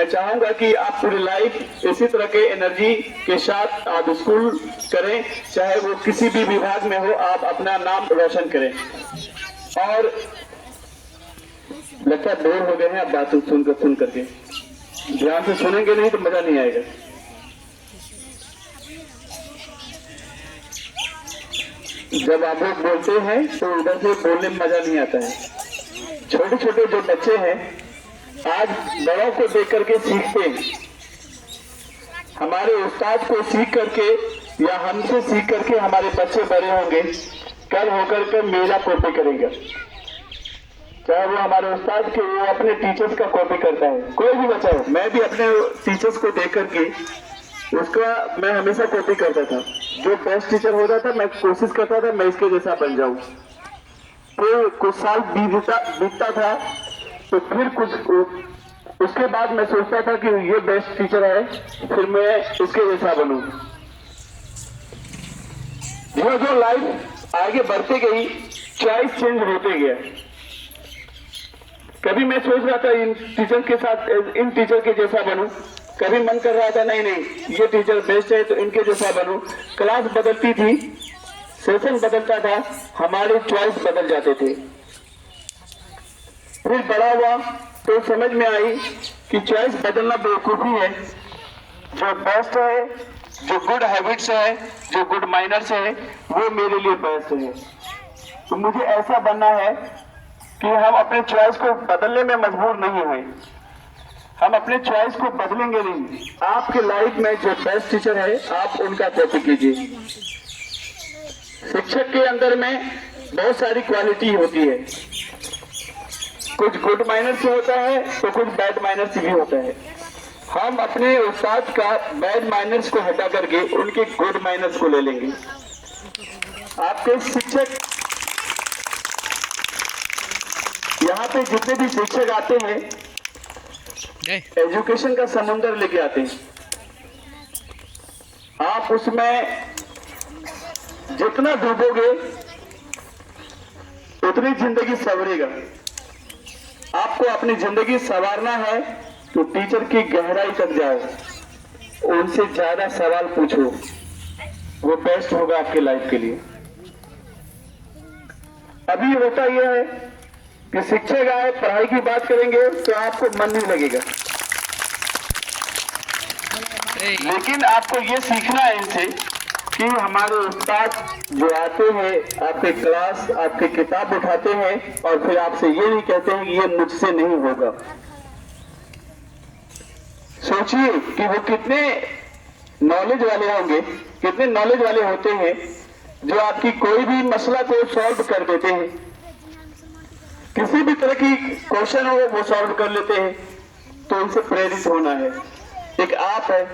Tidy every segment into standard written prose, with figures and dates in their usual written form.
मैं चाहूंगा कि आप पूरी लाइफ इसी तरह के एनर्जी के साथ आप स्कूल करें, चाहे वो किसी भी विभाग में हो, आप अपना नाम रोशन करें। और लगता है बोर हो गए हैं आप बात सुन करके, ध्यान से सुनेंगे नहीं तो मजा नहीं आएगा। जब आप लोग बोलते हैं तो उधर से बोलने में मजा नहीं आता है। छोटे छोटे जो बच्चे हैं आज बड़ों को देख करके सीखते हैं। हमारे उस्ताद को सीख करके या हमसे सीख करके हमारे बच्चे बड़े होंगे, कल होकर के मेरा कॉपी करेंगे। चाहे वो हमारे उस्ताद के, वो अपने टीचर्स का कॉपी करता है, कोई भी बच्चा हो। मैं भी अपने टीचर्स को देख करके उसका मैं हमेशा कॉपी करता था। जो बेस्ट टीचर होता था मैं कोशिश करता था मैं इसके जैसा बन जाऊं। तो कुछ साल बीतता था तो फिर कुछ उसके बाद मैं सोचता था कि ये बेस्ट टीचर है, फिर मैं इसके जैसा बनूं। जो लाइफ आगे बढ़ते गई, चॉइस चेंज होते गया। कभी मैं सोच रहा था इन टीचर के साथ, इन टीचर के जैसा बनूं, कभी मन कर रहा था नहीं ये टीचर बेस्ट है तो इनके जैसा बनूं। क्लास बदलती थी, सेशन बदलता था, हमारे चॉइस बदल जाते थे। फिर बड़ा हुआ तो समझ में आई कि चॉइस बदलना बेवकूफी है। जो बेस्ट है, जो गुड हैबिट्स है, जो गुड माइनर्स है, वो मेरे लिए बेस्ट है। तो मुझे ऐसा बनना है कि हम अपने चॉइस को बदलने में मजबूर नहीं हुए। हम अपने चॉइस को बदलेंगे नहीं। आपके लाइफ में जो बेस्ट टीचर है आप उनका कॉपी कीजिए। शिक्षक के अंदर में बहुत सारी क्वालिटी होती है, कुछ गुड माइनर्स होता है तो कुछ बैड माइनर्स भी होता है। हम अपने उस्ताद का बैड माइनर्स को हटा करके उनके गुड माइनर्स को ले लेंगे। आपके शिक्षक, यहाँ पे जितने भी शिक्षक आते हैं एजुकेशन का समुंदर लेके आते हैं। आप उसमें जितना डूबोगे उतनी जिंदगी संवरेगा। आपको अपनी जिंदगी संवारना है तो टीचर की गहराई तक जाओ, उनसे ज्यादा सवाल पूछो, वो बेस्ट होगा आपके लाइफ के लिए। अभी होता यह है कि शिक्षक आए पढ़ाई की बात करेंगे तो आपको मन नहीं लगेगा, लेकिन आपको ये सीखना है इनसे कि हमारे उस्ताद जो आते हैं आपके क्लास, आपके किताब उठाते हैं और फिर आपसे ये नहीं कहते हैं कि ये मुझसे नहीं होगा। सोचिए कि वो कितने नॉलेज वाले होंगे, कितने नॉलेज वाले होते हैं जो आपकी कोई भी मसला को सॉल्व कर देते हैं। किसी भी तरह की क्वेश्चन हो वो सॉल्व कर लेते हैं। तो उनसे प्रेरित होना है। एक आप है,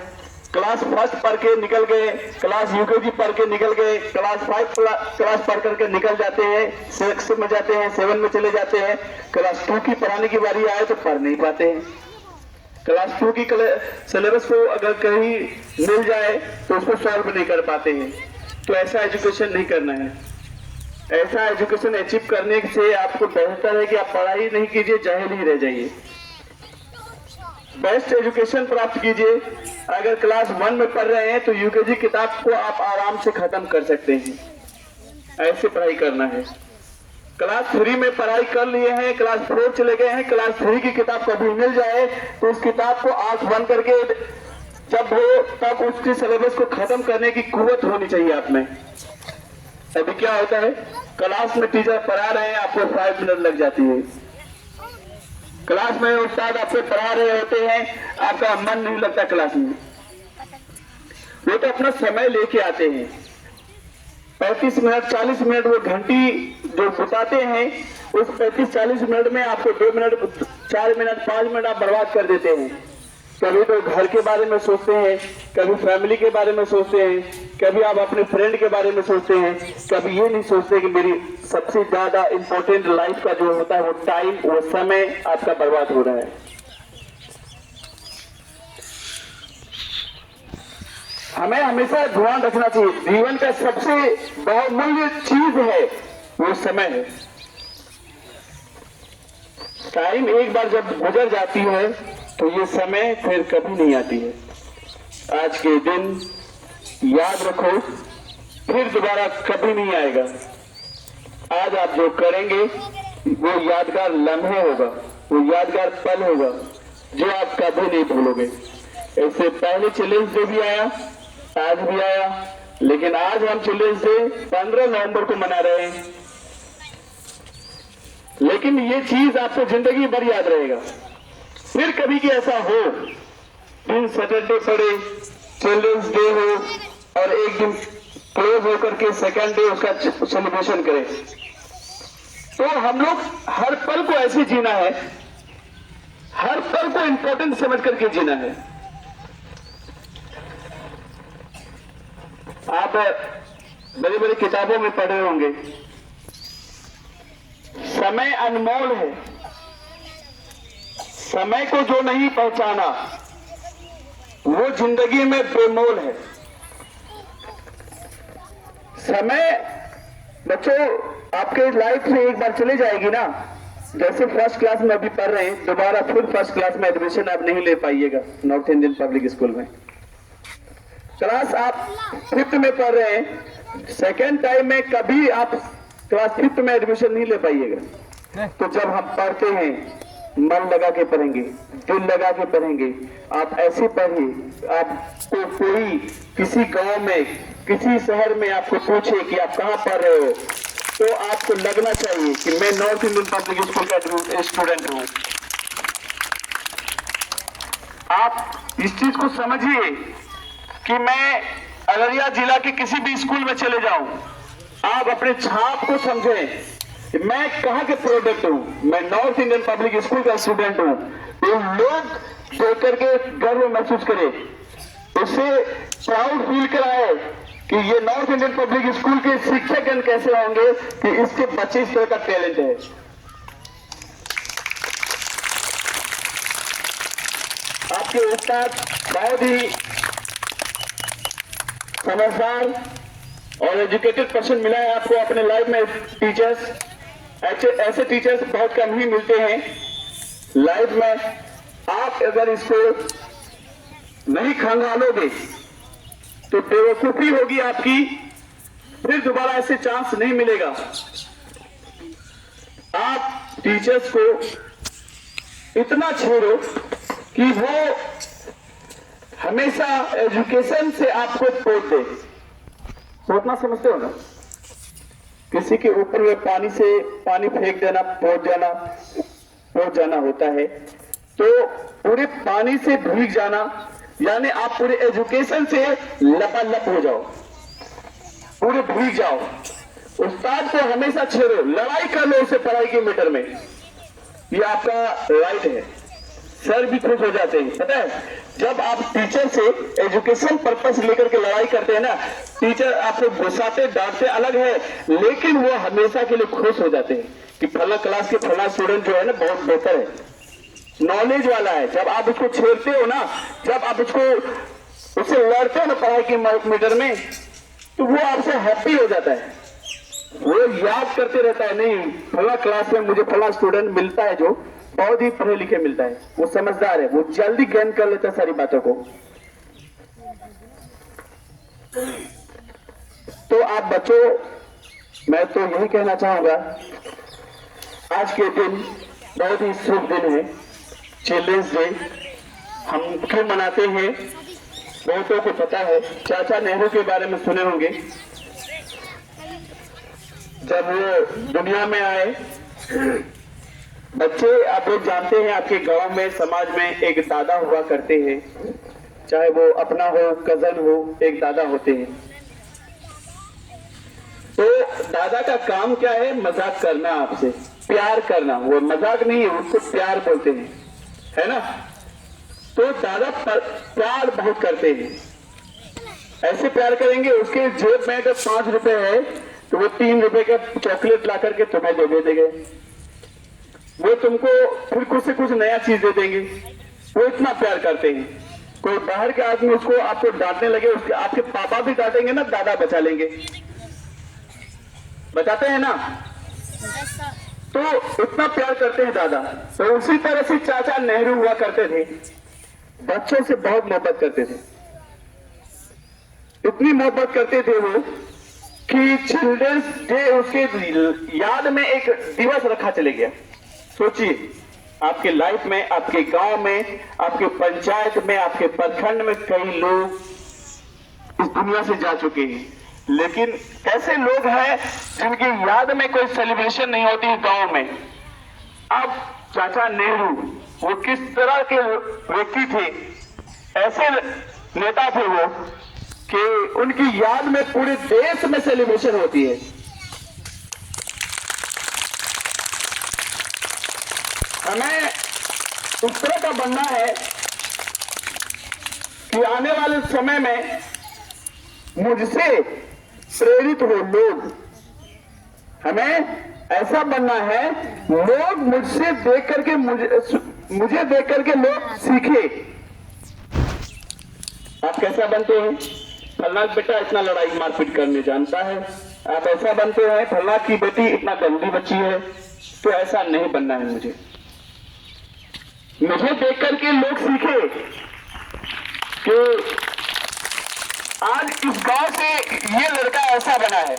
क्लास फर्स्ट पढ़ के निकल गए, क्लास यूकेजी पढ़ के निकल गए, क्लास 5 क्लास पढ़ करके निकल जाते हैं, 6 में जाते हैं, 7 में चले जाते हैं। क्लास 2 की पढ़ाने की बारी आए तो पढ़ नहीं पाते हैं। क्लास 2 की सिलेबस को अगर कहीं मिल जाए तो उसको सॉल्व नहीं कर पाते हैं। तो ऐसा एजुकेशन नहीं करना है। ऐसा एजुकेशन अचीव करने से आपको बेहतर है कि आप पढ़ाई नहीं कीजिए, जाहिल ही रह जाइए। बेस्ट एजुकेशन प्राप्त कीजिए। अगर क्लास 1 में पढ़ रहे हैं तो यूकेजी किताब को आप आराम से खत्म कर सकते हैं। ऐसे पढ़ाई करना है। क्लास 3 में पढ़ाई कर लिए हैं, क्लास 4 चले गए हैं, क्लास 3 की किताब कभी मिल जाए तो उस किताब को आंख बंद करके जब हो तब उसकी सिलेबस को खत्म करने की कुव्वत होनी चाहिए आप में। अभी क्या होता है, क्लास में टीचर पढ़ा रहे हैं, आपको 5 मिनट लग जाती है। क्लास में उस्ताद आपको पढ़ा रहे होते हैं, आपका मन नहीं लगता क्लास में। वो तो अपना समय लेके आते हैं, 35 मिनट 40 मिनट वो घंटी जो बताते हैं, उस 35-40 मिनट में आपको 2 मिनट 4 मिनट 5 मिनट आप बर्बाद कर देते हैं। कभी तो घर के बारे में सोचते हैं, कभी फैमिली के बारे में सोचते हैं, कभी आप अपने फ्रेंड के बारे में सोचते हैं, कभी ये नहीं सोचते कि मेरी सबसे ज्यादा इंपॉर्टेंट लाइफ का जो होता है वो टाइम, वो समय आपका बर्बाद हो रहा है। हमें हमेशा ध्यान रखना चाहिए, जीवन का सबसे बहुमूल्य चीज है वो समय है। टाइम एक बार जब गुजर जाती है तो ये समय फिर कभी नहीं आती है। आज के दिन याद रखो, फिर दोबारा कभी नहीं आएगा। आज आप जो करेंगे वो यादगार लम्हे होगा, वो यादगार पल होगा जो आप कभी नहीं भूलोगे। इससे पहले चिल्ड्रंस डे भी आया, आज भी आया, लेकिन आज हम चिल्ड्रंस डे 15 नवंबर को मना रहे हैं। लेकिन ये चीज आपको जिंदगी भर याद रहेगा। फिर कभी कि ऐसा हो, दिन सैटरडे पड़े, चिल्ड्रंस डे हो और एक दिन क्लोज होकर के सेकेंड डे उसका सेलिब्रेशन करें, तो हम लोग हर पल को ऐसे जीना है, हर पल को इंपॉर्टेंट समझ करके जीना है। आप बड़ी बड़ी किताबों में पढ़े होंगे, समय अनमोल है, समय को जो नहीं पहचाना वो जिंदगी में बेमोल है। समय बच्चों आपके लाइफ में एक बार चले जाएगी ना, जैसे फर्स्ट क्लास में अभी पढ़ रहे हैं, दोबारा फिर फर्स्ट क्लास में एडमिशन आप नहीं ले पाइएगा नॉर्थ इंडियन पब्लिक स्कूल में। क्लास आप 5th में पढ़ रहे हैं, सेकेंड टाइम में कभी आप क्लास 5th में एडमिशन नहीं ले पाइएगा। तो जब हम पढ़ते हैं मन लगा के पढ़ेंगे, दिल लगा के पढ़ेंगे। आप ऐसे पढ़िए, आपको कोई किसी गांव में किसी शहर में आपको पूछे कि आप कहाँ पढ़ रहे हो, तो आपको लगना चाहिए कि मैं नॉर्थ इंडियन पब्लिक स्कूल का स्टूडेंट हूं। आप इस चीज को समझिए कि मैं अररिया जिला के किसी भी स्कूल में चले जाऊं, आप अपने छाप को समझें कि मैं कहां के प्रोडक्ट हूं, मैं नॉर्थ इंडियन पब्लिक स्कूल का स्टूडेंट हूं। तो लोग देख करके गर्व महसूस करें, उससे प्राउड फील कराए कि ये नॉर्थ इंडियन पब्लिक स्कूल के शिक्षकगण कैसे होंगे कि इसके बच्चे इस तरह का टैलेंट है। आपके उस्ताद बहुत ही समझदार और एजुकेटेड पर्सन मिला है आपको अपने लाइफ में। टीचर्स ऐसे टीचर्स बहुत कम ही मिलते हैं लाइफ में। आप अगर इसको नहीं खंगालोगे तो बेवकूफी होगी आपकी, फिर दोबारा ऐसे चांस नहीं मिलेगा। आप टीचर्स को इतना छेड़ो कि वो हमेशा एजुकेशन से आपको पोत दे। पोतना समझते हो ना, किसी के ऊपर में पानी फेंक देना, पोत जाना होता है। तो पूरे पानी से भीग जाना यानी आप पूरे एजुकेशन से लपालप हो जाओ, पूरे भीग जाओ। उस्ताद को हमेशा छेड़ो, लड़ाई कर लो उससे पढ़ाई के मैटर में, ये आपका राइट है। सर भी खुश हो जाते हैं, पता है जब आप टीचर से एजुकेशन पर्पस लेकर के लड़ाई करते हैं ना, टीचर आपको गुस्साते डांटते अलग है, लेकिन वो हमेशा के लिए खुश हो जाते हैं कि फला क्लास के फला स्टूडेंट जो है ना बहुत बेहतर है, नॉलेज वाला है। जब आप उसको छेड़ते हो ना, जब आप उससे लड़ते हो ना पढ़ाई के मैटर में, तो वो आपसे हैप्पी हो जाता है, वो याद करते रहता है, नहीं फला क्लास में मुझे फला स्टूडेंट मिलता है जो बहुत ही पढ़े लिखे मिलता है, वो समझदार है, वो जल्दी गेन कर लेता है सारी बातों को। तो आप बच्चों, मैं तो यही कहना चाहूंगा, आज के दिन बहुत ही शुभ दिन है, चिल्ड्रंस डे। हम क्यों मनाते हैं बहुतों को पता है, चाचा नेहरू के बारे में सुने होंगे। जब वो दुनिया में आए, बच्चे आप लोग जानते हैं आपके गांव में समाज में एक दादा हुआ करते हैं, चाहे वो अपना हो कजन हो, एक दादा होते हैं। तो दादा का काम क्या है, मजाक करना, आपसे प्यार करना। वो मजाक नहीं है, उसको प्यार बोलते हैं, है ना। तो दादा प्यार बहुत करते हैं, ऐसे प्यार करेंगे उसके जेब में अगर 5 रुपए है तो वो 3 रुपए का चॉकलेट ला करके तुम्हें दे देंगे, वो तुमको फिर कुछ से कुछ नया चीज दे देंगे, वो इतना प्यार करते हैं। कोई बाहर के आदमी उसको आपको डांटने लगे, उसके आपके पापा भी डांटेंगे ना, दादा बचा लेंगे, बचाते हैं ना। तो इतना प्यार करते हैं दादा। तो उसी तरह से चाचा नेहरू हुआ करते थे, बच्चों से बहुत मोहब्बत करते थे। इतनी मोहब्बत करते थे वो कि चिल्ड्रंस डे उसके याद में एक दिवस रखा चले गया। सोचिए, आपके लाइफ में, आपके गांव में, आपके पंचायत में, आपके प्रखंड में कई लोग इस दुनिया से जा चुके हैं, लेकिन ऐसे लोग हैं जिनकी याद में कोई सेलिब्रेशन नहीं होती गांव में। अब चाचा नेहरू वो किस तरह के व्यक्ति थे, ऐसे नेता थे वो कि उनकी याद में पूरे देश में सेलिब्रेशन होती है। हमें उस तरह का बनना है कि आने वाले समय में मुझसे प्रेरित हो लोग। हमें ऐसा बनना है, लोग मुझसे देख करके मुझे देख करके लोग सीखे। आप कैसा बनते हैं? फलना बेटा इतना लड़ाई मारपीट करने जानता है। आप ऐसा बनते हैं, फलना की बेटी इतना गंदी बच्ची है। तो ऐसा नहीं बनना है मुझे देख करके लोग सीखे कि आज इस गांव से ये लड़का ऐसा बना है,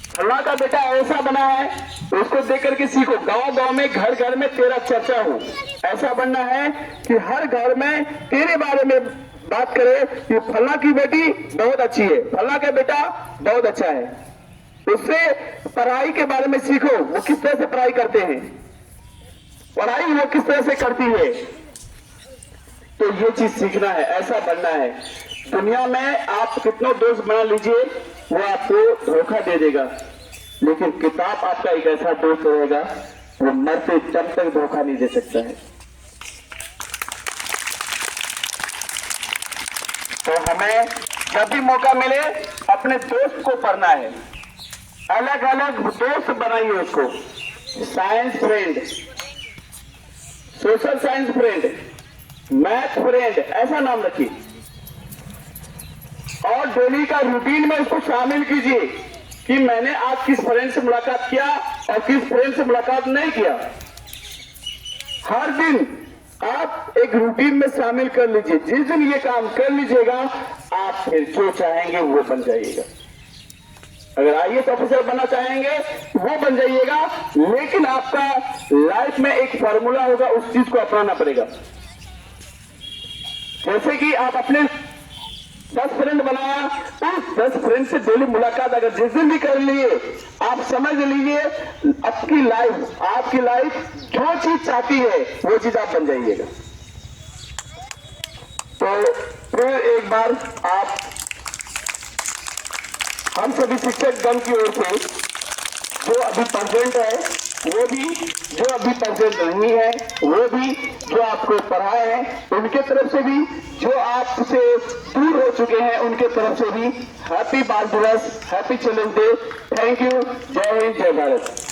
फलना का बेटा ऐसा बना है। उसको देख करके सीखो। गांव गांव में, घर घर में तेरा चर्चा हो। ऐसा बनना है कि हर घर में तेरे बारे में बात करे कि फलना की बेटी बहुत अच्छी है, फलना का बेटा बहुत अच्छा है। उससे पढ़ाई के बारे में सीखो, वो किस तरह से पढ़ाई करते हैं, पढ़ाई वो किस तरह से करती है। तो ये चीज सीखना है, ऐसा बनना है। दुनिया में आप कितना दोस्त बना लीजिए, वो आपको धोखा दे देगा, लेकिन किताब आपका एक ऐसा दोस्त रहेगा वो मरते दम तक धोखा नहीं दे सकता है। तो हमें जब भी मौका मिले अपने दोस्त को पढ़ना है। अलग अलग दोस्त बनाइए उसको। Science friend, social science friend, math friend, ऐसा नाम रखिए। और डेली का रूटीन में उसको शामिल कीजिए कि मैंने आज किस फ्रेंड से मुलाकात किया और किस फ्रेंड से मुलाकात नहीं किया। हर दिन आप एक रूटीन में शामिल कर लीजिए। जिस दिन ये काम कर लीजिएगा, आप फिर जो चाहेंगे वो बन जाइएगा। अगर आईएएस ऑफिसर बनना चाहेंगे वो बन जाइएगा, लेकिन आपका लाइफ में एक फॉर्मूला होगा, उस चीज को अपनाना पड़ेगा। जैसे कि आप अपने 10 फ्रेंड बनाया, उस 10 फ्रेंड से डेली मुलाकात अगर जिस दिन भी कर लिए, आप समझ लीजिए आपकी लाइफ जो चीज चाहती है वो चीज आप बन जाइएगा। तो फिर एक बार आप हम सभी शिक्षक गण की ओर से, जो अभी प्रेजेंट है वो भी, जो अभी प्रेजेंट नहीं है वो भी, जो आपको पढ़ाए हैं उनके तरफ से भी, जो आपसे दूर हो चुके हैं उनके तरफ से भी हैप्पी बाल दिवस, happy children's day. Thank you. जय हिंद, जय भारत।